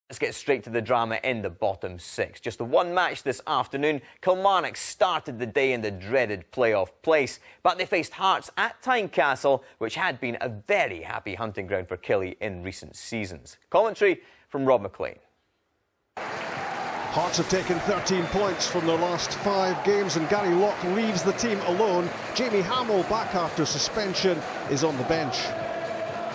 Let's get straight to the drama in the bottom six. Just the one match this afternoon. Kilmarnock started the day in the dreaded playoff place, but they faced Hearts at Tynecastle, which had been a very happy hunting ground for Killie in recent seasons. Commentary from Rob McLean. Hearts have taken 13 points from their last 5 games, and Gary Locke leaves the team alone. Jamie Hamill, back after suspension, is on the bench.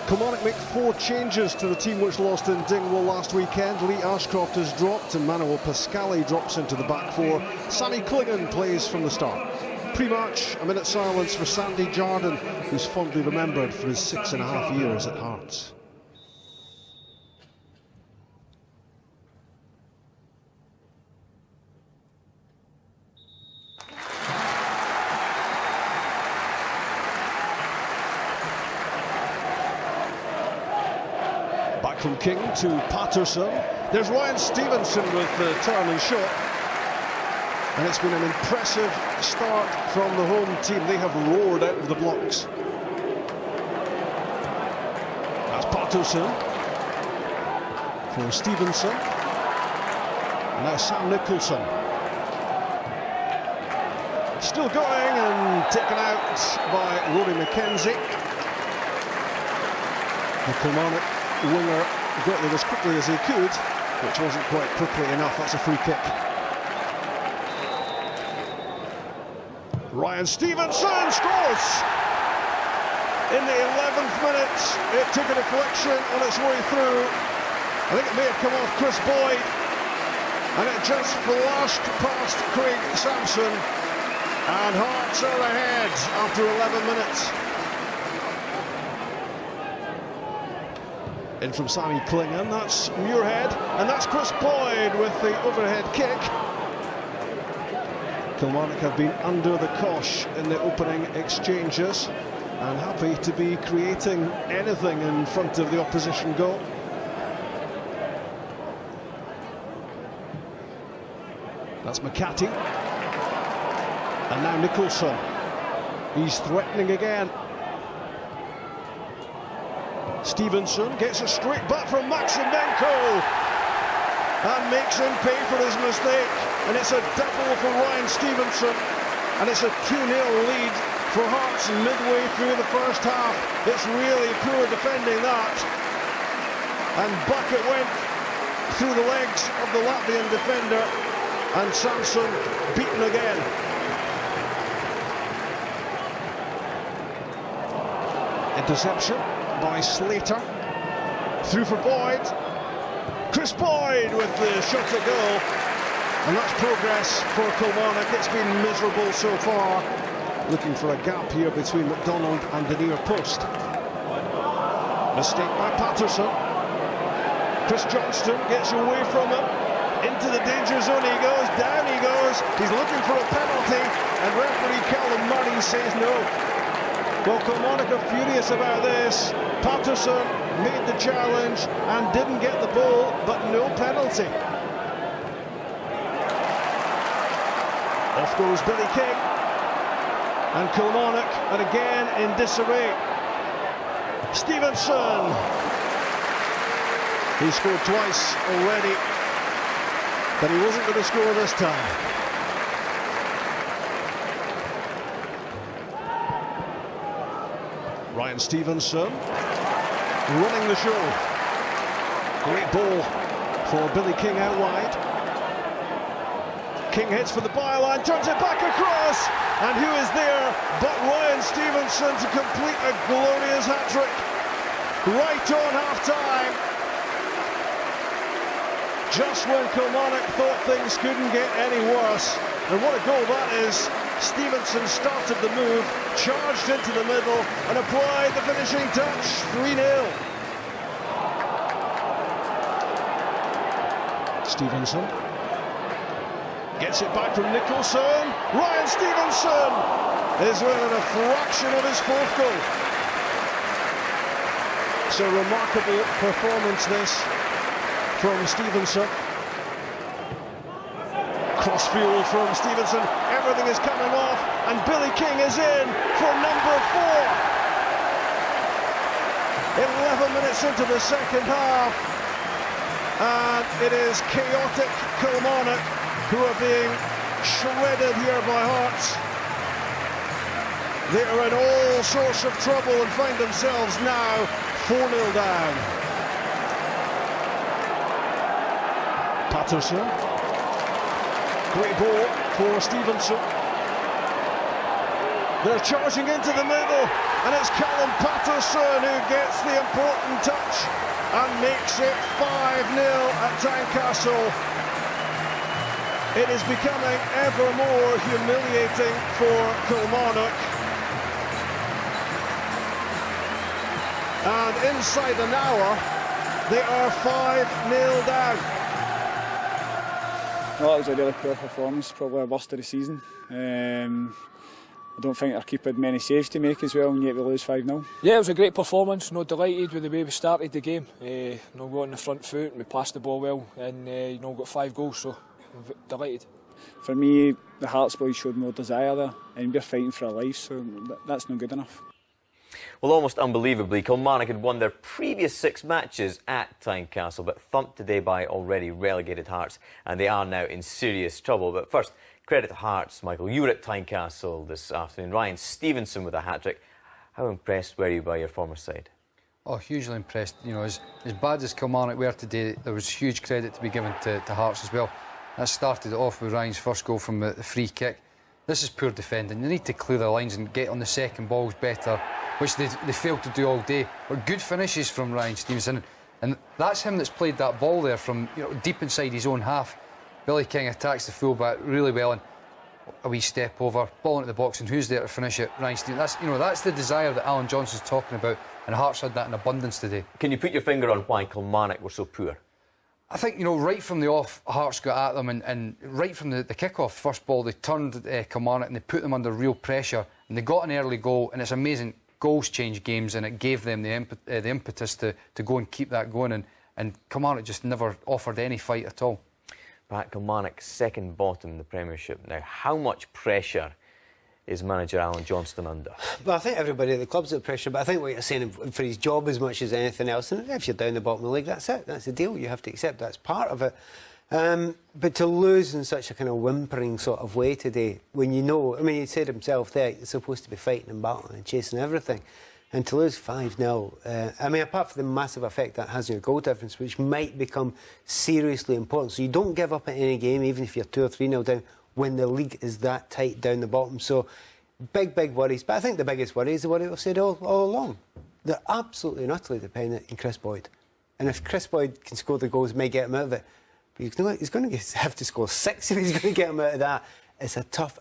Kilmarnock make 4 changes to the team which lost in Dingwall last weekend. Lee Ashcroft has dropped and Manuel Pascali drops into the back 4. Sammy Clingan plays from the start. Pre-match, a minute's silence for Sandy Jardine, who's fondly remembered for his 6.5 years at Hearts. Back from King to Patterson. There's Ryan Stevenson with the turn and shot. And it's been an impressive start from the home team. They have roared out of the blocks. That's Patterson for Stevenson. And now Sam Nicholson. Still going and taken out by Rory McKenzie. The Kilmarnock winger got there as quickly as he could, which wasn't quite quickly enough. That's a free kick. Ryan Stevenson scores! In the 11th minute, it took a deflection on its way through. I think it may have come off Chris Boyd, and it just flashed past Craig Sampson, and Hearts are ahead after 11 minutes. In from Sammy Clingan, that's Muirhead, and that's Chris Boyd with the overhead kick. Kilmarnock have been under the cosh in the opening exchanges and happy to be creating anything in front of the opposition goal. That's McCarthy, and now Nicholson. He's threatening again. Stevenson gets a straight back from Maximenko and makes him pay for his mistake, and it's a double for Ryan Stevenson, and it's a 2-0 lead for Hearts midway through the first half. It's really poor defending that, and back it went through the legs of the Latvian defender, and Sampson beaten again. Interception by Slater, through for Boyd. Chris Boyd with the shot at goal, and that's progress for Kilmarnock. It's been miserable so far. Looking for a gap here between McDonald and the near post. Mistake by Patterson. Chris Johnston gets away from him, into the danger zone he goes, down he goes. He's looking for a penalty, and referee Callum Murray says no. Well, Kilmarnock are furious about this. Patterson made the challenge and didn't get the ball, but no penalty. Off goes Billy King, and Kilmarnock are again in disarray. Stevenson, he scored twice already, but he wasn't going to score this time. Ryan Stevenson running the show. Great ball for Billy King out wide. King hits for the byline, turns it back across, and who is there but Ryan Stevenson to complete a glorious hat-trick right on half-time. Just when Kilmarnock thought things couldn't get any worse, and what a goal that is. Stevenson started the move, charged into the middle, and applied the finishing touch. 3-0. Stevenson gets it back from Nicholson. Ryan Stevenson is within a fraction of his 4th goal. It's a remarkable performance, this, from Stevenson. Cross-field from Stevenson, everything is coming off, and Billy King is in for number 4. 11 minutes into the second half, And it is chaotic Kilmarnock who are being shredded here by Hearts. They are in all sorts of trouble and find themselves now 4-0 down. Patterson. Great ball for Stevenson. They're charging into the middle, and it's Callum Patterson who gets the important touch and makes it 5-0 at Tynecastle. It is becoming ever more humiliating for Kilmarnock. And inside an hour, they are 5-0 down. Well, that was a really poor performance, probably our worst of the season. I don't think our keeper had many saves to make as well, and yet we lose 5-0. Yeah, it was a great performance. No, delighted with the way we started the game. Got on the front foot, and we passed the ball well, and got 5 goals, so I'm delighted. For me, the Hearts boys showed more desire there, and we're fighting for our lives, so that's not good enough. Well, almost unbelievably, Kilmarnock had won their previous 6 matches at Tynecastle, but thumped today by already relegated Hearts, and they are now in serious trouble. But first, credit to Hearts, Michael. You were at Tynecastle this afternoon. Ryan Stevenson with a hat-trick. How impressed were you by your former side? Oh, hugely impressed. You know, as bad as Kilmarnock were today, there was huge credit to be given to Hearts as well. That started it off with Ryan's first goal from the free kick. This is poor defending. They need to clear the lines and get on the second balls better, which they failed to do all day. But good finishes from Ryan Stevenson, and that's him that's played that ball there from deep inside his own half. Billy King attacks the fullback really well, and a wee step over, ball into the box, and who's there to finish it? Ryan Stevenson. That's the desire that Alan Johnson's talking about, and Hearts had that in abundance today. Can you put your finger on why Kilmarnock were so poor? I think, right from the off, Hearts got at them, and right from the kick-off, first ball, they turned Kilmarnock and they put them under real pressure, and they got an early goal, and it's amazing. Goals change games, and it gave them the impetus to go and keep that going, and Kilmarnock just never offered any fight at all. Pat, Kilmarnock second bottom in the Premiership now. How much pressure is manager Alan Johnston under? Well, I think everybody at the club's at pressure, but I think what you're saying for his job as much as anything else, and if you're down the bottom of the league, that's it. That's the deal. You have to accept that's part of it. But to lose in such a kind of whimpering sort of way today, when he said himself there, you're supposed to be fighting and battling and chasing everything, and to lose 5-0, apart from the massive effect that has on your goal difference, which might become seriously important. So you don't give up at any game, even if you're 2 or 3-0 down, when the league is that tight down the bottom. So big worries. But I think the biggest worry is the worry we've said all along. They're absolutely and utterly dependent on Chris Boyd. And if Chris Boyd can score the goals, may get him out of it. But he's going to have to score 6 if he's going to get him out of that. It's a tough